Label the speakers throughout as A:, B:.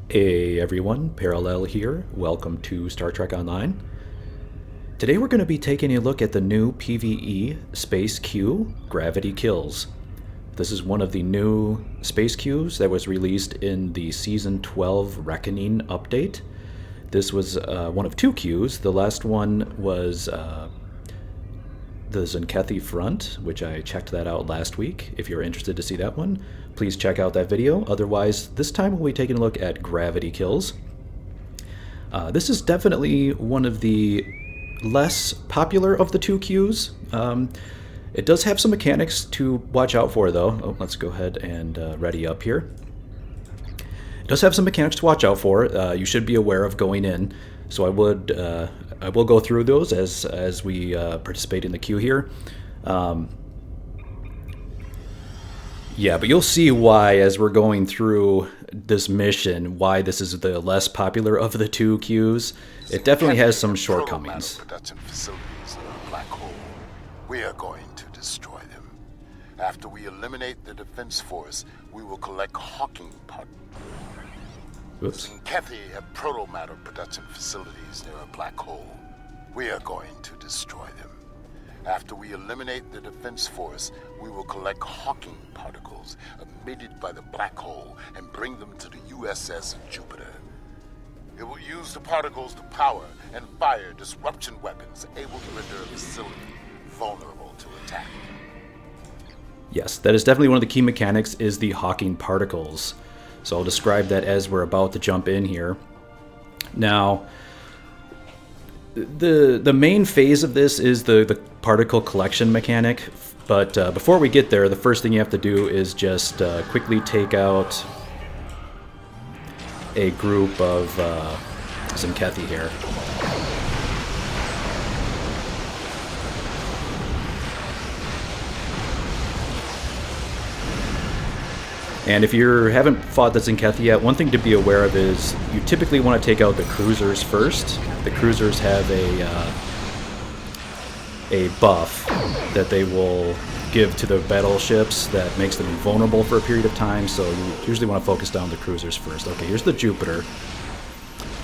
A: Hey everyone, Parallel here. Welcome to Star Trek Online. Today we're going to be taking a look at the new PvE Space Q, Gravitiy Kills. This is one of the new Space Qs that was released in the Season 12 Reckoning update. This was one of two Qs. The last one was the Zinkethy Front, which I checked that out last week. If you're interested to see that one, please check out that video. Otherwise, this time we'll be taking a look at Gravitiy Kills. This is definitely one of the less popular of the two Qs. It does have some mechanics to watch out for, though. Oh, let's go ahead and ready up here. It does have some mechanics to watch out for. You should be aware of going in. So I will go through those as we participate in the queue here. Yeah, but you'll see why as we're going through this mission, why this is the less popular of the two queues. It definitely has some shortcomings.
B: Production facilities in a black hole. We are going to destroy them. After we eliminate the defense force, we will collect Hawking parts. Zinkethy have proto-matter production facilities near a black hole. We are going to destroy them. After we eliminate the defense force, we will collect Hawking particles emitted by the black hole and bring them to the USS Jupiter. It will use the particles to power and fire disruption weapons able to render a facility vulnerable to attack.
A: Yes, that is definitely one of the key mechanics is the Hawking particles. So I'll describe that as we're about to jump in here. Now, the main phase of this is the particle collection mechanic, but before we get there, the first thing you have to do is just quickly take out a group of Zinkethy here. And if you haven't fought the Zinkethy yet, one thing to be aware of is you typically want to take out the cruisers first. The cruisers have a buff that they will give to the battleships that makes them invulnerable for a period of time, so you usually want to focus down the cruisers first. Okay, here's the Jupiter.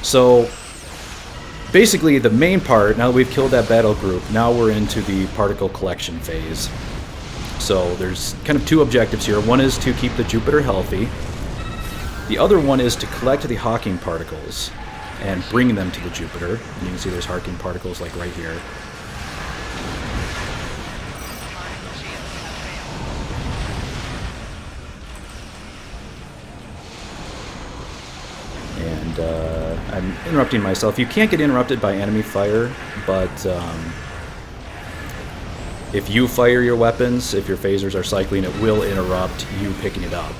A: So basically the main part, now that we've killed that battle group, now we're into the particle collection phase. So there's kind of two objectives here. One is to keep the Jupiter healthy. The other one is to collect the Hawking particles and bring them to the Jupiter. And you can see there's Hawking particles like right here. And I'm interrupting myself. You can't get interrupted by enemy fire, but if you fire your weapons, if your phasers are cycling, it will interrupt you picking it up.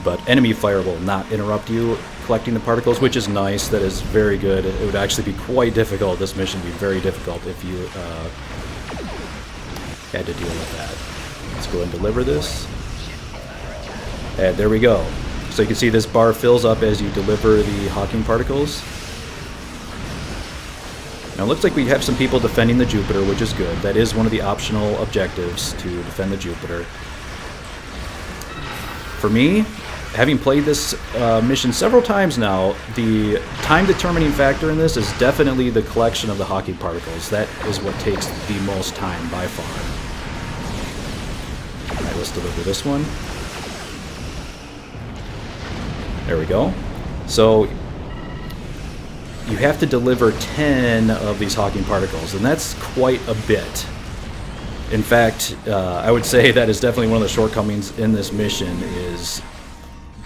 A: But enemy fire will not interrupt you collecting the particles, which is nice. That is very good. It would actually be quite difficult. This mission would be very difficult if you had to deal with that. Let's go ahead and deliver this. And there we go. So you can see this bar fills up as you deliver the Hawking particles. Now it looks like we have some people defending the Jupiter, which is good. That is one of the optional objectives, to defend the Jupiter. For me, having played this mission several times now, the time-determining factor in this is definitely the collection of the Hawking particles. That is what takes the most time by far. Alright, let's deliver this one. There we go. So you have to deliver 10 of these Hawking particles, and that's quite a bit. In fact, I would say that is definitely one of the shortcomings in this mission, is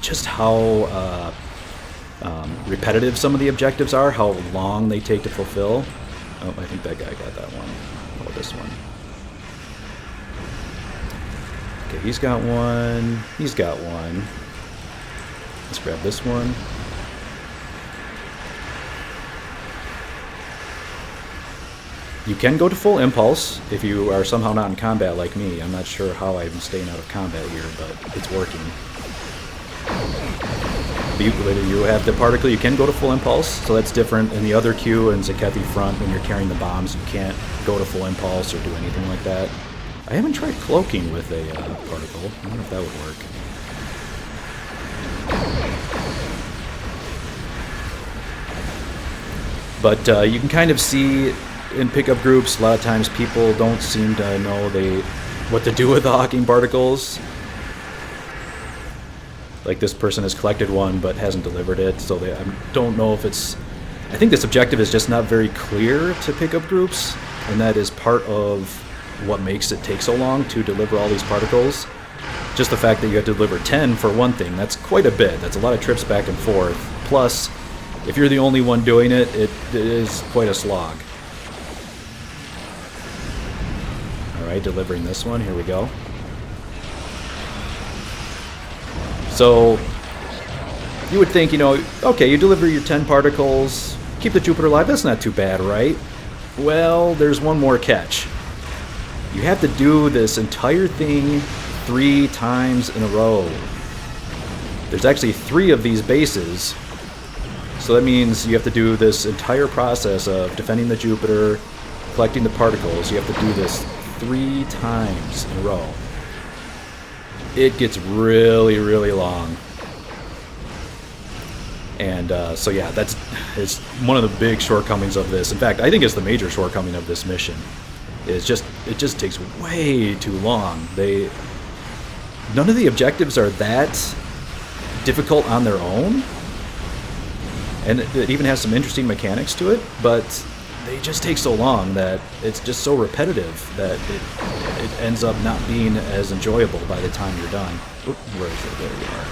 A: just how repetitive some of the objectives are, how long they take to fulfill. Oh, I think that guy got that one. Oh, this one. Okay, he's got one. He's got one. Let's grab this one. You can go to full impulse if you are somehow not in combat like me. I'm not sure how I'm staying out of combat here, but it's working. You have the particle, you can go to full impulse, so that's different. In the other queue in Zinkethy Front, when you're carrying the bombs, you can't go to full impulse or do anything like that. I haven't tried cloaking with a particle. I wonder if that would work. But you can kind of see in pickup groups, a lot of times people don't seem to know what to do with the Hawking particles. Like this person has collected one but hasn't delivered it, so I don't know if it's... I think this objective is just not very clear to pickup groups, and that is part of what makes it take so long to deliver all these particles. Just the fact that you have to deliver 10 for one thing, that's quite a bit. That's a lot of trips back and forth. Plus, if you're the only one doing it, it is quite a slog. Alright, delivering this one. Here we go. So, you would think, you know, okay, you deliver your 10 particles, keep the Jupiter alive, that's not too bad, right? Well, there's one more catch. You have to do this entire thing 3 times in a row. There's actually 3 of these bases, so that means you have to do this entire process of defending the Jupiter, collecting the particles. You have to do this 3 times in a row. It gets really, really long. And so yeah, it's one of the big shortcomings of this. In fact, I think it's the major shortcoming of this mission. It just takes way too long. None of the objectives are that difficult on their own, and it even has some interesting mechanics to it, but they just take so long that it's just so repetitive that it ends up not being as enjoyable by the time you're done. Oop, where is it? There we are.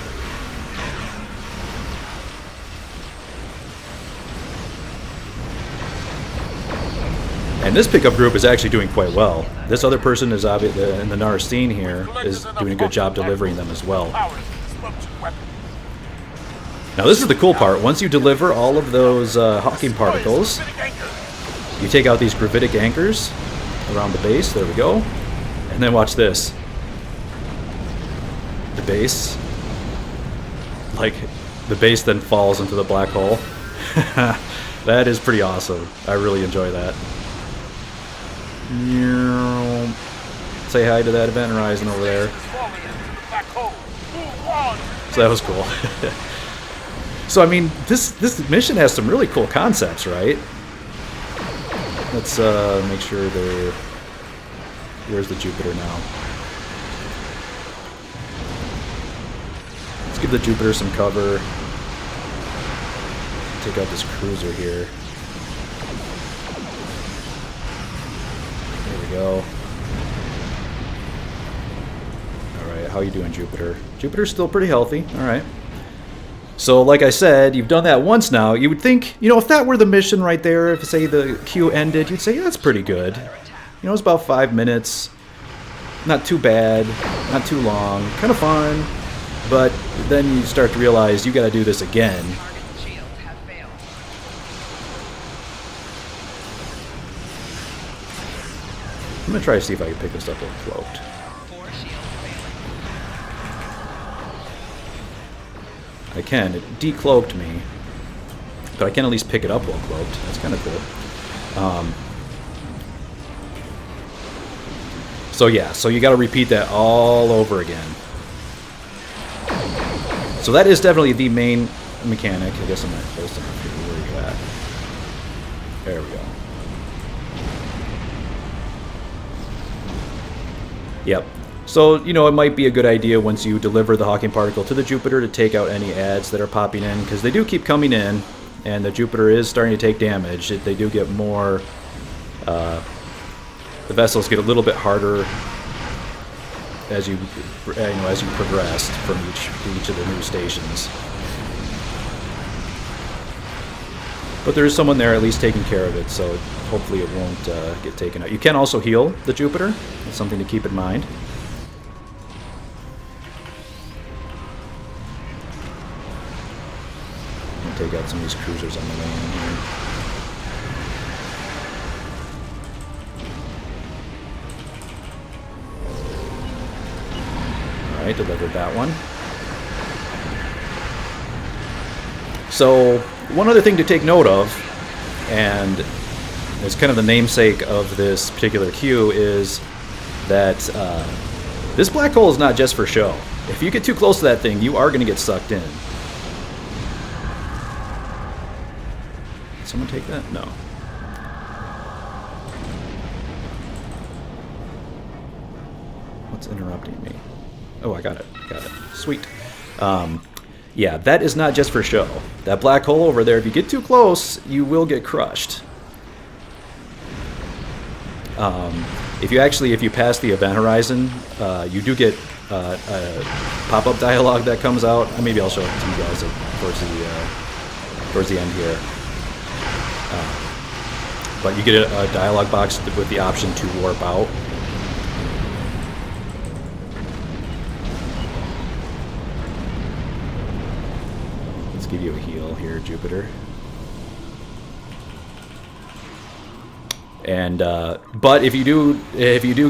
A: And this pickup group is actually doing quite well. This other person is in the Narstine here is doing a good job delivering them as well. Now this is the cool part. Once you deliver all of those Hawking particles, you take out these gravitic anchors around the base. There we go. And then watch this. The base, the base then falls into the black hole. That is pretty awesome. I really enjoy that. Say hi to that event horizon over there. So that was cool. So I mean, this mission has some really cool concepts, right? Let's make sure they're... Where's the Jupiter now? Let's give the Jupiter some cover. Take out this cruiser here. There we go. Alright, how you doing, Jupiter? Jupiter's still pretty healthy. Alright. So, like I said, you've done that once now. You would think, you know, if that were the mission right there, if, say, the queue ended, you'd say, yeah, that's pretty good. You know, it's about 5 minutes. Not too bad. Not too long. Kind of fun. But then you start to realize you gotta do this again. I'm gonna try to see if I can pick this up with cloaked. I can. It decloaked me, but I can at least pick it up while cloaked. That's kind of cool. So yeah, so you got to repeat that all over again. So that is definitely the main mechanic. I guess I'm not close enough here. Where are you at? There we go. Yep. So, you know, it might be a good idea once you deliver the Hawking particle to the Jupiter to take out any adds that are popping in, because they do keep coming in, and the Jupiter is starting to take damage. They do get more... the vessels get a little bit harder as you progress from each of the new stations. But there is someone there at least taking care of it, so hopefully it won't get taken out. You can also heal the Jupiter. That's something to keep in mind. Take out some of these cruisers on the way in here. Alright, delivered that one. So, one other thing to take note of, and it's kind of the namesake of this particular queue, is that this black hole is not just for show. If you get too close to that thing, you are going to get sucked in. Did someone take that? No. What's interrupting me? Oh, I got it. Got it. Sweet. Yeah, that is not just for show. That black hole over there, if you get too close, you will get crushed. If you pass the event horizon, you do get a pop-up dialogue that comes out. Maybe I'll show it to you guys towards the end here. But you get a dialogue box with the option to warp out. Let's give you a heal here, Jupiter. And but if you do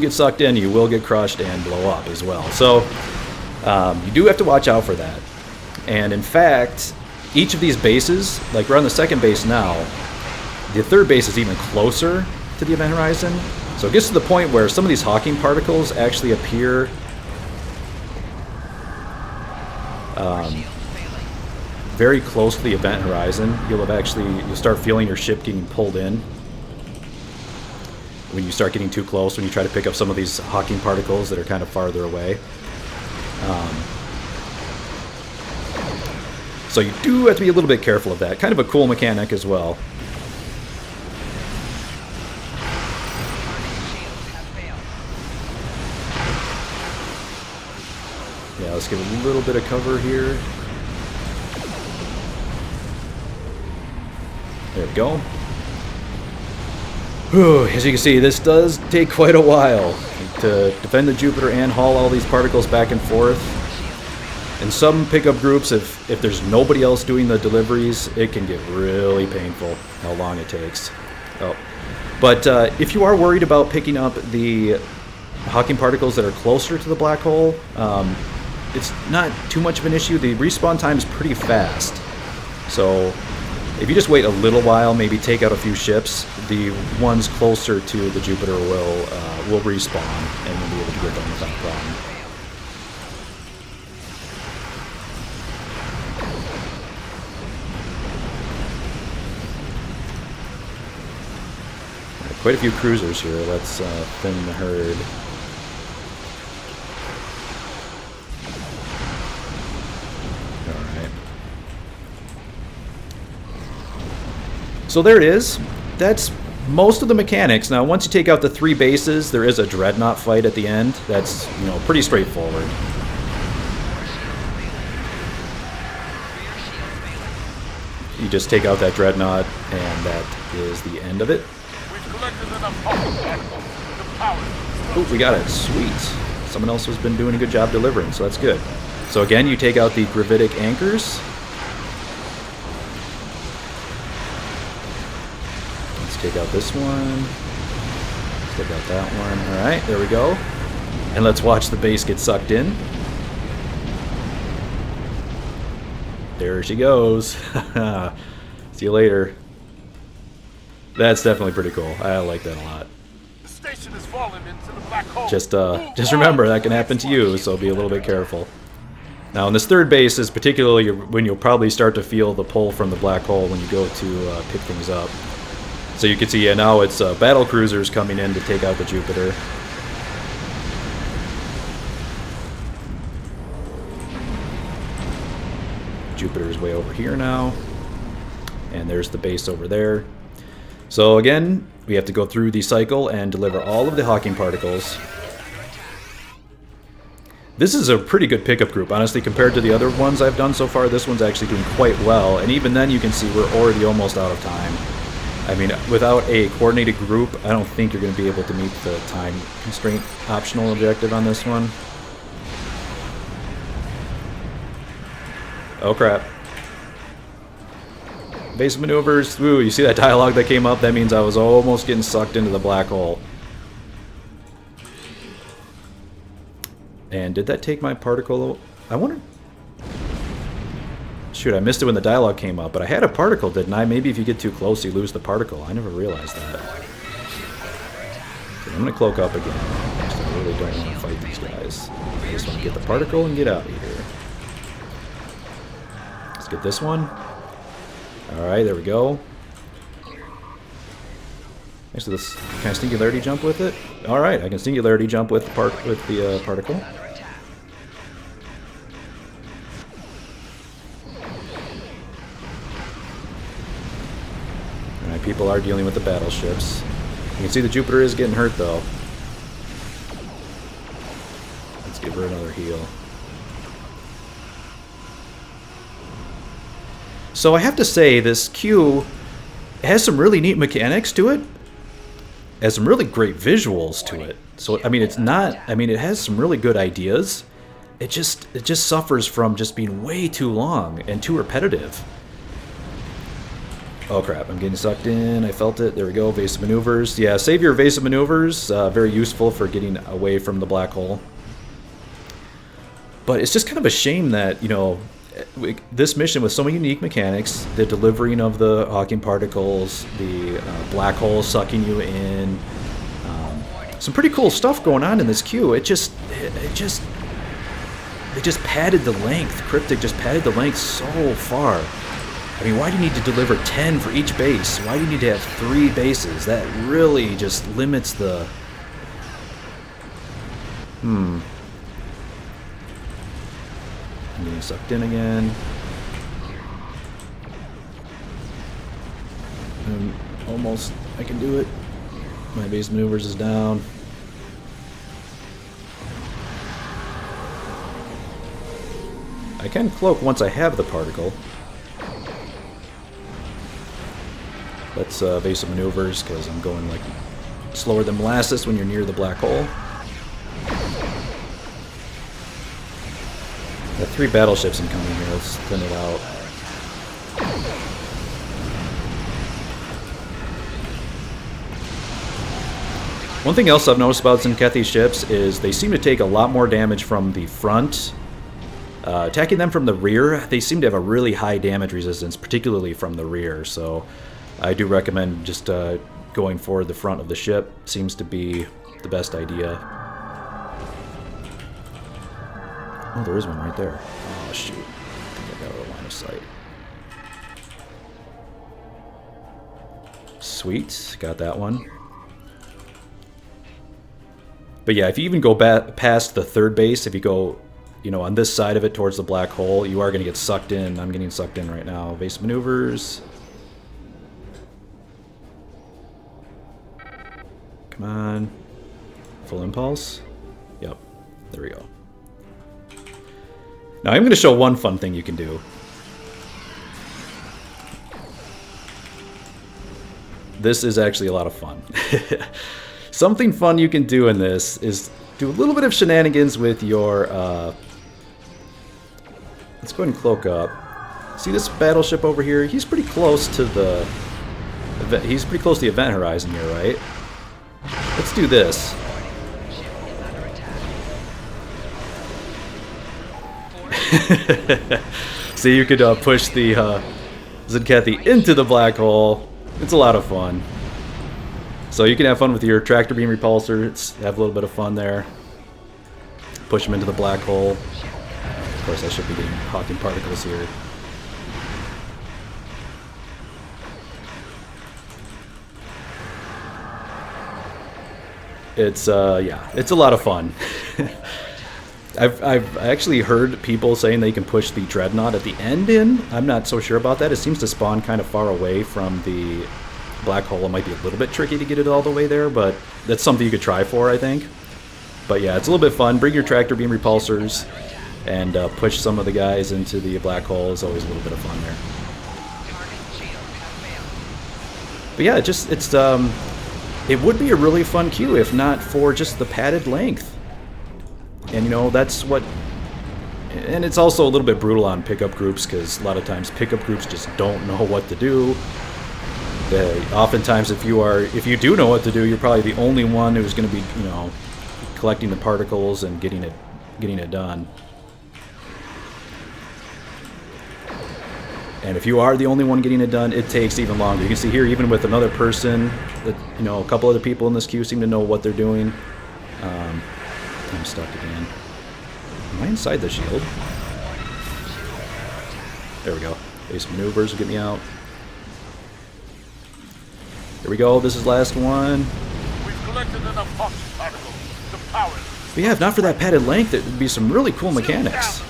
A: get sucked in, you will get crushed and blow up as well. So you do have to watch out for that. And in fact, each of these bases, like we're on the second base now, the third base is even closer to the event horizon. So it gets to the point where some of these Hawking particles actually appear very close to the event horizon. You'll start feeling your ship getting pulled in when you start getting too close, when you try to pick up some of these Hawking particles that are kind of farther away. So you do have to be a little bit careful of that. Kind of a cool mechanic as well. Yeah, let's give a little bit of cover here. There we go. Whew, as you can see, this does take quite a while to defend the Jupiter and haul all these particles back and forth. In some pickup groups, if there's nobody else doing the deliveries, it can get really painful how long it takes. Oh. But if you are worried about picking up the Hawking particles that are closer to the black hole, it's not too much of an issue. The respawn time is pretty fast. So if you just wait a little while, maybe take out a few ships, the ones closer to the Jupiter will respawn, and you'll be able to get them without problem. Quite a few cruisers here. Let's thin the herd. Alright. So there it is. That's most of the mechanics. Now, once you take out the 3 bases, there is a dreadnought fight at the end. That's, pretty straightforward. You just take out that dreadnought, and that is the end of it. Oh, we got it. Sweet. Someone else has been doing a good job delivering, so that's good. So again, you take out the gravitic anchors. Let's take out this one. Let's take out that one. Alright, there we go. And let's watch the base get sucked in. There she goes. See you later. That's definitely pretty cool. I like that a lot.
B: The station has fallen into the black hole.
A: Just remember that can happen to you, so be a little bit careful. Now, in this third base is particularly when you'll probably start to feel the pull from the black hole when you go to pick things up. So you can see, now it's battle cruisers coming in to take out the Jupiter. Jupiter's way over here now. And there's the base over there. So again, we have to go through the cycle and deliver all of the Hawking particles. This is a pretty good pickup group, honestly, compared to the other ones I've done so far. This one's actually doing quite well, and even then you can see we're already almost out of time. I mean, without a coordinated group, I don't think you're going to be able to meet the time constraint optional objective on this one. Oh crap. Base maneuvers. Ooh, you see that dialogue that came up? That means I was almost getting sucked into the black hole. And did that take my particle? I wonder. Shoot, I missed it when the dialogue came up, but I had a particle, didn't I? Maybe if you get too close, you lose the particle. I never realized that. Okay, I'm going to cloak up again. I really don't want to fight these guys. I just want to get the particle and get out of here. Let's get this one. Alright, there we go. Actually, this can I singularity jump with it? All right, I can singularity jump with the particle. All right, people are dealing with the battleships. You can see the Jupiter is getting hurt though. Let's give her another heal. So I have to say, this Q has some really neat mechanics to it. It has some really great visuals to it. So I mean, it's not. I mean, it has some really good ideas. It just suffers from just being way too long and too repetitive. Oh crap! I'm getting sucked in. I felt it. There we go. Evasive maneuvers. Yeah, save your evasive maneuvers. Very useful for getting away from the black hole. But it's just kind of a shame that, you know, this mission with so many unique mechanics, the delivering of the Hawking particles, the black hole sucking you in, some pretty cool stuff going on in this queue. They just padded the length. Cryptic just padded the length so far. I mean, why do you need to deliver 10 for each base? Why do you need to have 3 bases? That really just limits the... I'm getting sucked in again. Almost, I can do it. My base maneuvers is down. I can cloak once I have the particle. Let's evasive maneuvers, because I'm going like slower than molasses when you're near the black hole. Got 3 battleships incoming here. Let's thin it out. One thing else I've noticed about Zinkethi's ships is they seem to take a lot more damage from the front. Attacking them from the rear, they seem to have a really high damage resistance, particularly from the rear. So I do recommend just going for the front of the ship. Seems to be the best idea. Oh, there is one right there. Oh, shoot. I think I got out of line of sight. Sweet. Got that one. But yeah, if you even go past the 3rd base, if you go, you know, on this side of it towards the black hole, you are going to get sucked in. I'm getting sucked in right now. Base maneuvers. Come on. Full impulse. Yep. There we go. Now I'm going to show one fun thing you can do. This is actually a lot of fun. Something fun you can do in this is do a little bit of shenanigans with your... let's go ahead and cloak up. See this battleship over here? He's pretty close to the... He's pretty close to the event horizon here, right? Let's do this. So you could push the Zinkethi into the black hole. It's a lot of fun. So you can have fun with your tractor beam repulsor. Have a little bit of fun there. Push them into the black hole. Of course, I should be getting Hawking particles here. It's yeah, it's a lot of fun. I've actually heard people saying they can push the Dreadnought at the end in. I'm not so sure about that. It seems to spawn kind of far away from the black hole. It might be a little bit tricky to get it all the way there, but that's something you could try for, I think. But yeah, it's a little bit fun. Bring your tractor beam repulsors and push some of the guys into the black hole. Is always a little bit of fun there. But yeah, it would be a really fun queue if not for just the padded length. And you know, that's what... And it's also a little bit brutal on pickup groups, because a lot of times pickup groups just don't know what to do. Oftentimes, if you do know what to do, you're probably the only one who's going to be, you know, collecting the particles and getting it done. And if you are the only one getting it done, it takes even longer. You can see here, even with another person, that, you know, a couple other people in this queue seem to know what they're doing. I'm stuck again. Am I inside the shield? There we go. Base maneuvers will get me out. Here we go. This is last one.
B: We've collected enough Hawking particles to power it.
A: But yeah, if not for that padded length, it would be some really cool mechanics.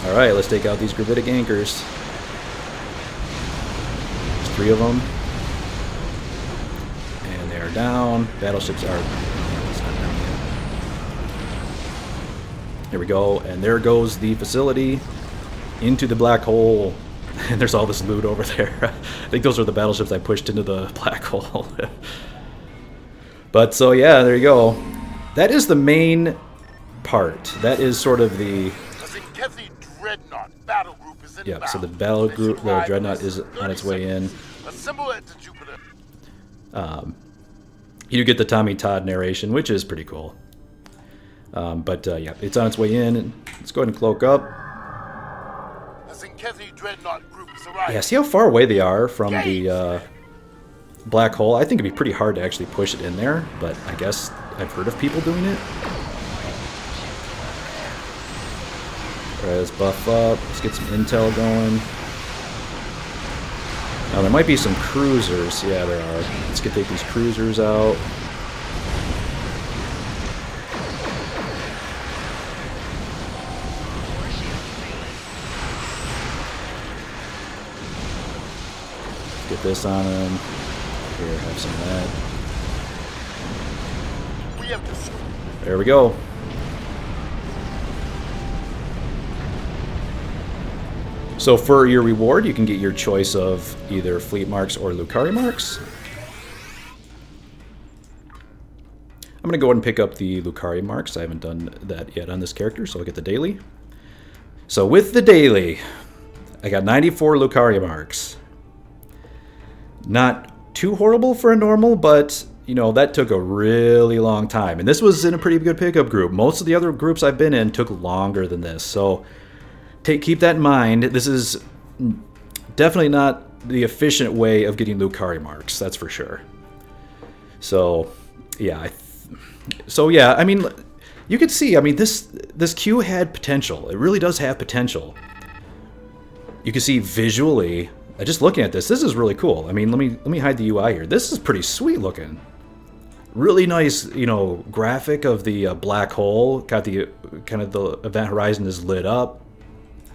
A: Alright, let's take out these gravitic anchors. There's 3 of them. And they're down. Battleships are... it's not down yet. Here we go. And there goes the facility into the black hole. And there's all this loot over there. I think those are the battleships I pushed into the black hole. But so yeah, there you go. That is the main part. That is sort of the... Yeah, so the battle group, the Dreadnought is on its way in. You get the Tommy Todd narration, which is pretty cool. Yeah, it's on its way in. Let's go ahead and cloak up. Yeah, see how far away they are from the black hole? I think it'd be pretty hard to actually push it in there, but I guess I've heard of people doing it. Alright, let's buff up. Let's get some intel going. Now, there might be some cruisers. Yeah, there are. Let's take these cruisers out. Get this on him. Here, have some of that. There we go. So for your reward, you can get your choice of either fleet marks or Lucari marks. I'm going to go ahead and pick up the Lucari marks. I haven't done that yet on this character, so I'll get the daily. So with the daily, I got 94 Lucari marks. Not too horrible for a normal, but you know, that took a really long time. And this was in a pretty good pickup group. Most of the other groups I've been in took longer than this. So keep that in mind. This is definitely not the efficient way of getting Lucari marks, that's for sure. So, yeah. I mean, you can see, I mean, this queue had potential. It really does have potential. You can see visually, just looking at this is really cool. I mean, let me hide the UI here. This is pretty sweet looking. Really nice, you know, graphic of the black hole. Got the kind of the event horizon is lit up.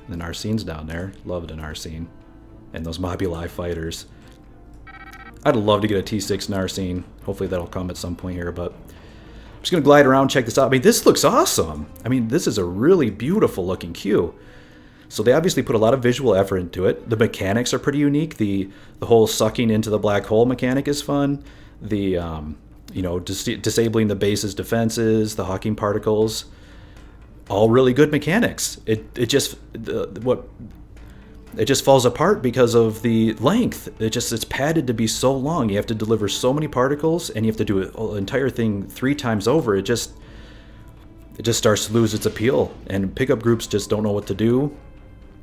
A: The Narsine's down there. Loved an Narsine. And those Mobuli fighters. I'd love to get a T6 Narsine. Hopefully that'll come at some point here, but I'm just going to glide around, check this out. I mean, this looks awesome. I mean, this is a really beautiful looking queue. So they obviously put a lot of visual effort into it. The mechanics are pretty unique. The whole sucking into the black hole mechanic is fun. The, you know, disabling the base's defenses, the Hawking particles. All really good mechanics. It just falls apart because of the length. It's padded to be so long. You have to deliver so many particles, and you have to do the entire thing 3 times over. It just starts to lose its appeal, and pickup groups just don't know what to do.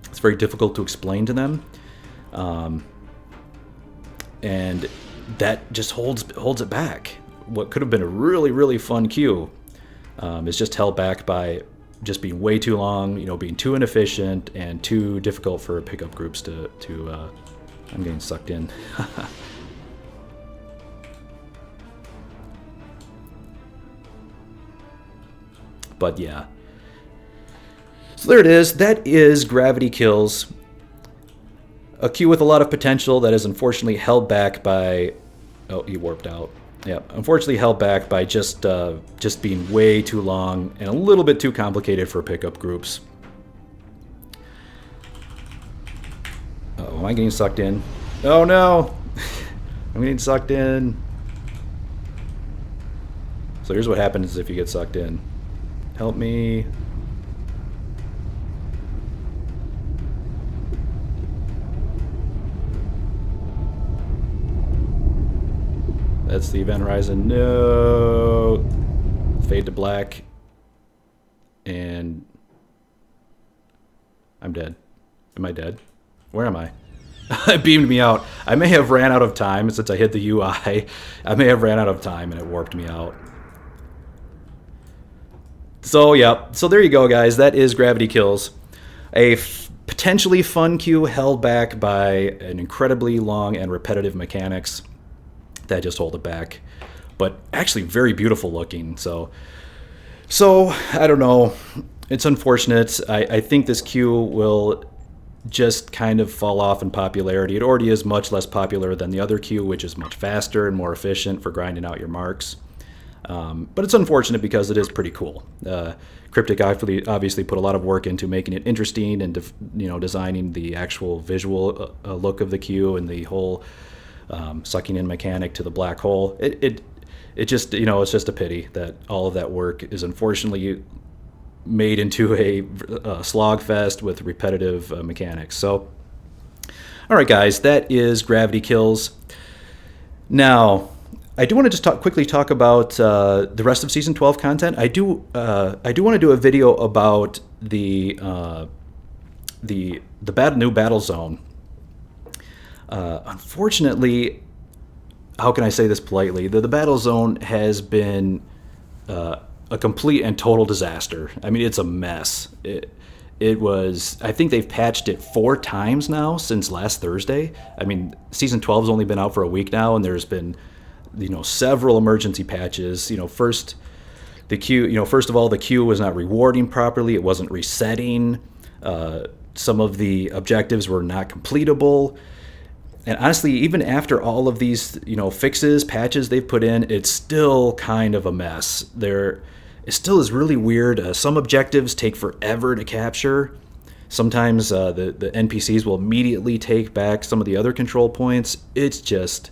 A: It's very difficult to explain to them, and that just holds it back. What could have been a really fun queue is just held back by just being way too long, you know, being too inefficient and too difficult for pickup groups to I'm getting sucked in. But yeah. So there it is. That is Gravitiy Kills. A queue with a lot of potential that is unfortunately held back by... Oh, he warped out. Yeah, unfortunately held back by just being way too long and a little bit too complicated for pickup groups. Uh-oh, am I getting sucked in? Oh no! I'm getting sucked in. So here's what happens if you get sucked in. Help me. That's the event horizon. No. Fade to black. And I'm dead. Am I dead? Where am I? It beamed me out. I may have ran out of time since I hit the UI. I may have ran out of time and it warped me out. So yeah. So there you go, guys. That is Gravitiy Kills. A potentially fun queue held back by an incredibly long and repetitive mechanics that just hold it back. But actually very beautiful looking. So I don't know. It's unfortunate. I think this queue will just kind of fall off in popularity. It already is much less popular than the other queue, which is much faster and more efficient for grinding out your marks. But it's unfortunate because it is pretty cool. Cryptic obviously put a lot of work into making it interesting and designing the actual visual look of the queue and the whole sucking in mechanic to the black hole. It just it's just a pity that all of that work is unfortunately made into a slog fest with repetitive mechanics. So, all right, guys, that is Gravity Kills. Now, I do want to just quickly talk about the rest of Season 12 content. I do want to do a video about the new battle zone. Unfortunately, how can I say this politely? The battle zone has been a complete and total disaster. I mean, it's a mess. It was, I think they've patched it 4 times now since last Thursday. I mean, Season 12 has only been out for a week now, and there's been several emergency patches. First the queue, first of all, the queue was not rewarding properly. It wasn't resetting. Some of the objectives were not completable. And honestly, even after all of these, fixes, patches they've put in, it's still kind of a mess. It still is really weird. Some objectives take forever to capture. Sometimes the NPCs will immediately take back some of the other control points. It's just,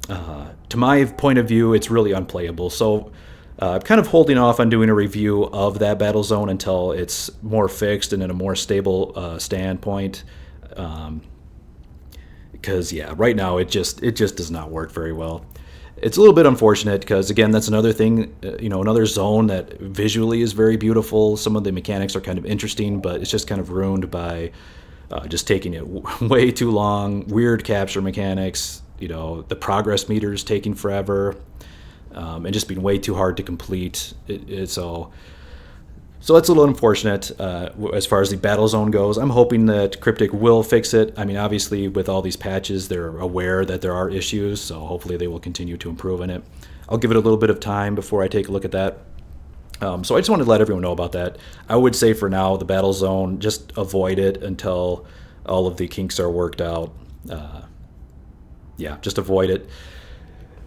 A: to my point of view, it's really unplayable. So I'm kind of holding off on doing a review of that battle zone until it's more fixed and in a more stable standpoint. Because right now it just does not work very well. It's a little bit unfortunate because, again, that's another thing, another zone that visually is very beautiful. Some of the mechanics are kind of interesting, but it's just kind of ruined by just taking it way too long, weird capture mechanics, the progress meters taking forever, and just being way too hard to complete. So that's a little unfortunate as far as the battle zone goes. I'm hoping that Cryptic will fix it. I mean, obviously, with all these patches, they're aware that there are issues, so hopefully they will continue to improve in it. I'll give it a little bit of time before I take a look at that. So I just wanted to let everyone know about that. I would say for now, the battle zone, just avoid it until all of the kinks are worked out. Just avoid it.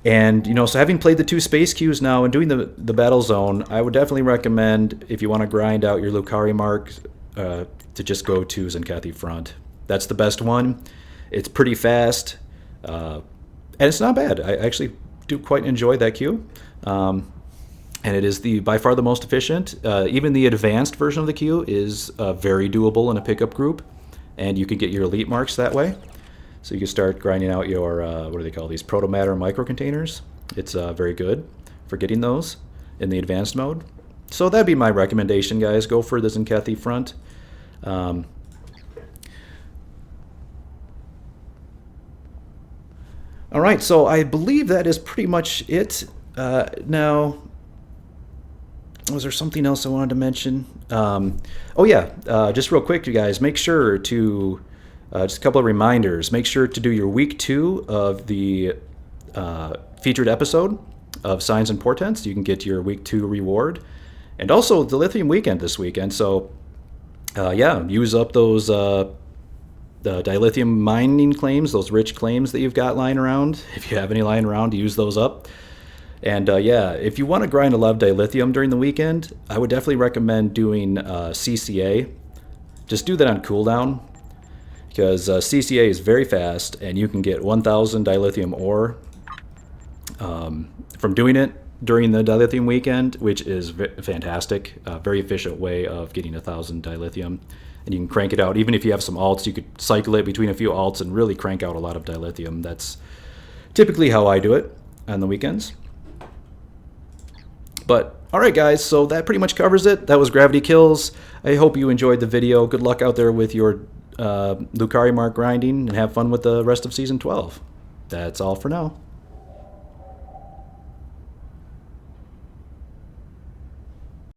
A: And, so having played the 2 space queues now and doing the battle zone, I would definitely recommend, if you want to grind out your Lucari mark, to just go to Zenkathi Front. That's the best one. It's pretty fast, and it's not bad. I actually do quite enjoy that queue. And it is by far the most efficient. Even the advanced version of the queue is very doable in a pickup group, and you can get your elite marks that way. So you can start grinding out your, what do they call these, protomatter microcontainers. It's very good for getting those in the advanced mode. So that'd be my recommendation, guys. Go for the Zenkathi Front. All right, so I believe that is pretty much it. Now, was there something else I wanted to mention? Just real quick, you guys, make sure to... just a couple of reminders. Make sure to do your week 2 of the featured episode of Signs and Portents. You can get your week 2 reward. And also the Lithium weekend this weekend. So, use up those the dilithium mining claims, those rich claims that you've got lying around. If you have any lying around, use those up. And if you want to grind a lot of dilithium during the weekend, I would definitely recommend doing CCA. Just do that on cooldown. Because CCA is very fast, and you can get 1,000 dilithium ore from doing it during the dilithium weekend, which is fantastic. Very efficient way of getting 1,000 dilithium. And you can crank it out. Even if you have some alts, you could cycle it between a few alts and really crank out a lot of dilithium. That's typically how I do it on the weekends. But, alright guys, so that pretty much covers it. That was Gravity Kills. I hope you enjoyed the video. Good luck out there with your Lucari mark grinding, and have fun with the rest of Season 12. That's all for now.